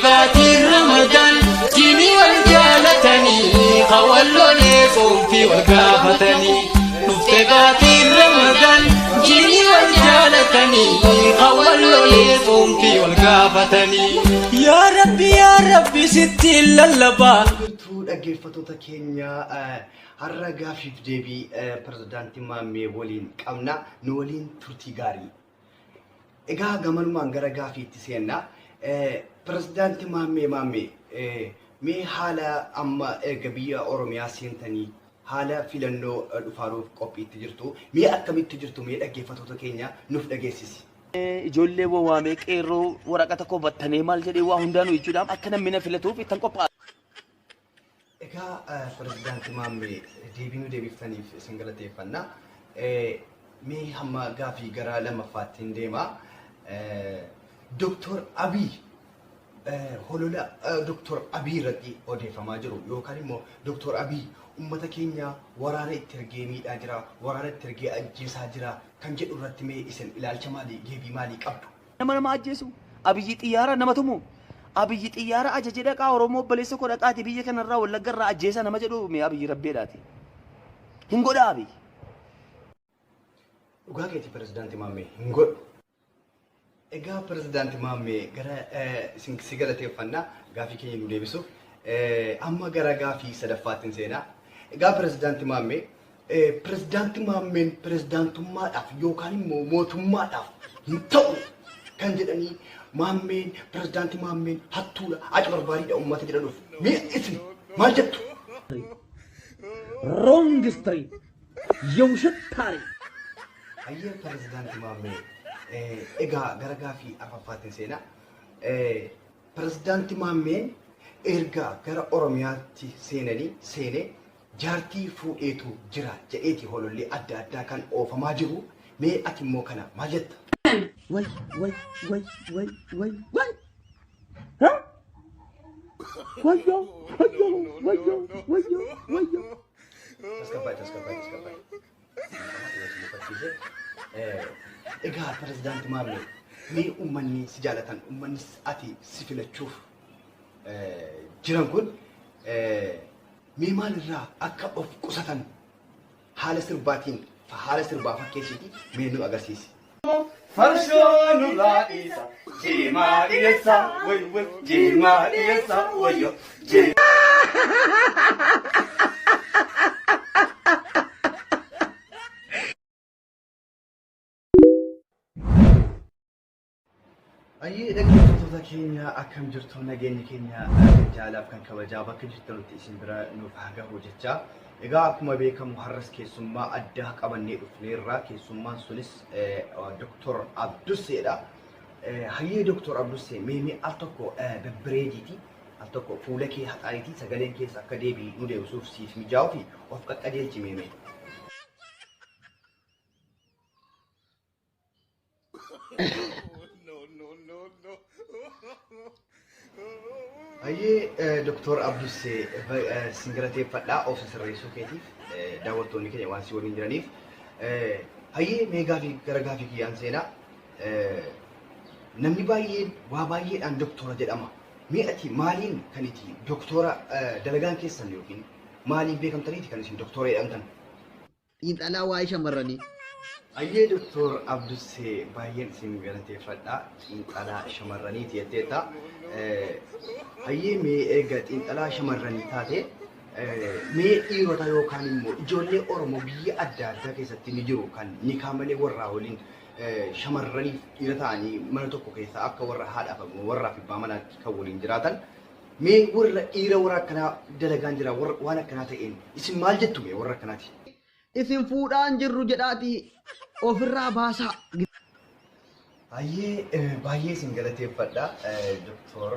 نفتقاتي رمضان جيني والجالتني خولوني صوفي والقافتني نفتقاتي رمضان جيني والجالتني خولوني صوفي والقافتني يا ربي ستي اللبا dhaggeeffattoota keenya har'a gaafiif deebii pirezidaantii Maammee waliin qabna nu waliin turtii gaarii. Egaa gamanumaan gara gaafiitti seenna. Pirezidaantii Maammee mee haala amma erga biyya Oromiyaa seentanii haala filannoo dhufaaruuf qophiitti jirtu mee akkamitti jirtu mee dhaggeeffattoota keenya nuuf dhageessisi. Ijoollee waamee qeerroo waraqata koo battanii maal jedhee waa hundaanuu jechuudhaan akka namni na filatuuf ittiin qophaa'e. Egaa pirezidaantii Maammee deebii deebiftaniif isin galateeffanna. Mee hamma gaafii gara lamaffaatti deema. Dr. Abiy holola Dr. Abiy irratti odeeffamaa jiru yookaan immoo Dr. Abiy ummata keenya waraana itti ergee miidhaa jira, waraana itti ergee ajjeesaa jira kan jedhu irratti mee isin ilaalcha maalii deebii maalii qabdu? Nama ajjeesu Abiy xiyyaara nama tumu. Abiy xiyyaara ajaja dhaqaa Oromoo baleessa koo dhaqaati biyya kanarraa Wallaggarraa ajjeesa nama jedhu mee Abiy rabbeedhaati. Hin godha Abiy. Dhugaa keeti pirezidaantii Maammee hin godhu. Egaa pirezidaantii Maammee gara isin si galateeffanna gaafii keenya nu deebisuuf amma gara gaafii sadaffaatti seenaa. Egaa pirezidaantii Maammeen pirezidaantummaadhaaf yookaan immoo mootummaadhaaf hin ta'u kan jedhanii Maammeen pirezidaantii Maammeen hattuudha aca barbaadidha uummata jedhanuuf mee isin maal jettu? Wrong story. የውሸት ታሪክ Ayyee pirezidaantii Maammee egaa gara gaafii afaffaatti seenaa. Pirezidaantii Maammeen erga gara Oromiyaatti seenee jaartii fuudheetu jira jedheeti holollee adda addaa kan oofamaa jiru mee ati immoo kana maal jetta? Wai. Ha? Wayo. Tasgabbaay. Egaa pirezidaantii Maammee mee uummanni si jaalatan uummanni ati si filachuuf jiran kun mee maalirraa akka of qusatan haala sirbaa fakkeessiiti mee nu agarsiisi. فرشون رئيسا جيما إيسا جيما إيسا ويو Ayyee dhaggeeffattoota keenya akkam jirtu nageenyi keenya jaalaaf kan kabajaa bakka jirtanutti isin bira nuuf haa gahu jechaa. Egaa akkuma beekamu har'as keessummaa addaa qabannee dhufneerra keessummaan sunis Dr. Abdusseedha. Hayyee Dr. Abdussee mee al tokko bebbireediiti al tokko fuula kee haxaariitii sagaleen keessa akka deebii nu deebisuuf siif mijaa'u fi of qaqqajeelchi mee. Ayyee Dr. Abdussee sin galateeffadhaa obsa sirreessuu keetiif daawwattoonni keenya waan si waliin jiraniif. Hayyee mee gaafii gara gaafii kiyyaan seenaa. Namni baay'een waa baay'eedhaan doktora jedhama. Mee ati maaliin kan itti doktora dalagaan keessan yookiin maaliin beekamtaniiti kan isin doktora jedhamtan? Xiinxalaa waa'ee shamarranii. Ayyee Dr. Abdussee baay'een isin galateeffadhaa xiinxalaa shamarraniiti jetteetta. Hayyee mee egaa xiinxalaa shamarranii taate mee dhiirota yookaan immoo ijoollee Oromoo biyya adda addaa keessatti ni jiru kan nikaa malee warraa waliin shamarranii dhiira ta'anii mana tokko keessa akka warra haadhaaf warraa fi abbaa manaatti kan waliin jiraatan mee warra dhiira warra akkanaa dalagaan jira waan akkanaa ta'een isin maal jettu mee warra akkanaati? Isin fuudhaan jirru jedhaati ofirraa baasaa. Ayyee baay'ee isin galateeffadha Dr.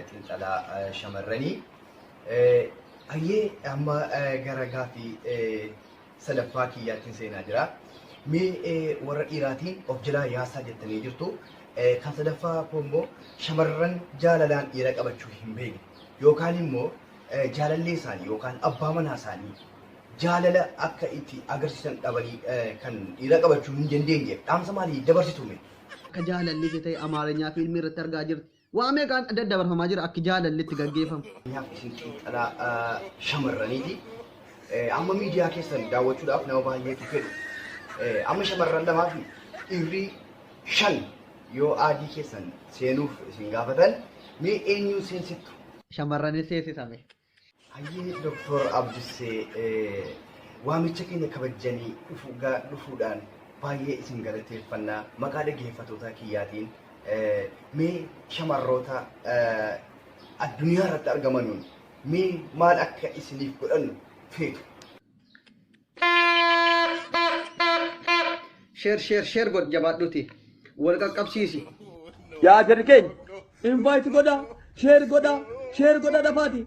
Xiinxalaa shamarranii. Ayyee amma gara gaafii sadaffaa kiyyaatti seenaa jira. Mee warra dhiiraatiin of jalaa yaasaa jettanii jirtu. Kan sadaffaa immoo shamarran jaalalaan dhiira qabachuu hin beekne yookaan immoo jaalallee isaanii yookaan abbaa manaa isaanii jaalala akka itti agarsiisan dhabanii kan dhiira qabachuu hin dandeenyeef dhaamsa maalii dabarsitu mee? Akka jaalalli ta'e Amaareenyaa fiilmii irratti argaa jirti. Waa meeqaan daddabarfamaa jira akka jaalallitti gaggeeffamu. Nyaaf isin xiinxalaa shamarraniiti. Amma miidiyaa keessan daawwachuudhaaf nama baay'eetu fedhu. Amma shamarran lamaa fi dhiirri 5 yoo aadii keessan seenuuf isin gaafatan mee eenyuun seensittu? Shamarranis seensisame. Hayyee Dr. Abdissee waamicha keenya kabajanii dhufuudhaan baay'ee isin galateeffannaa maqaa dhaggeeffattoota kiyyaatiin mee shamarroota addunyaa irratti argamanuun mee maal akka isiniif godhannu feetu? Sheer god jabaadhuti. Wal qaqqabsiisi. Yaa jarri keenya invite godha share godha dafaati.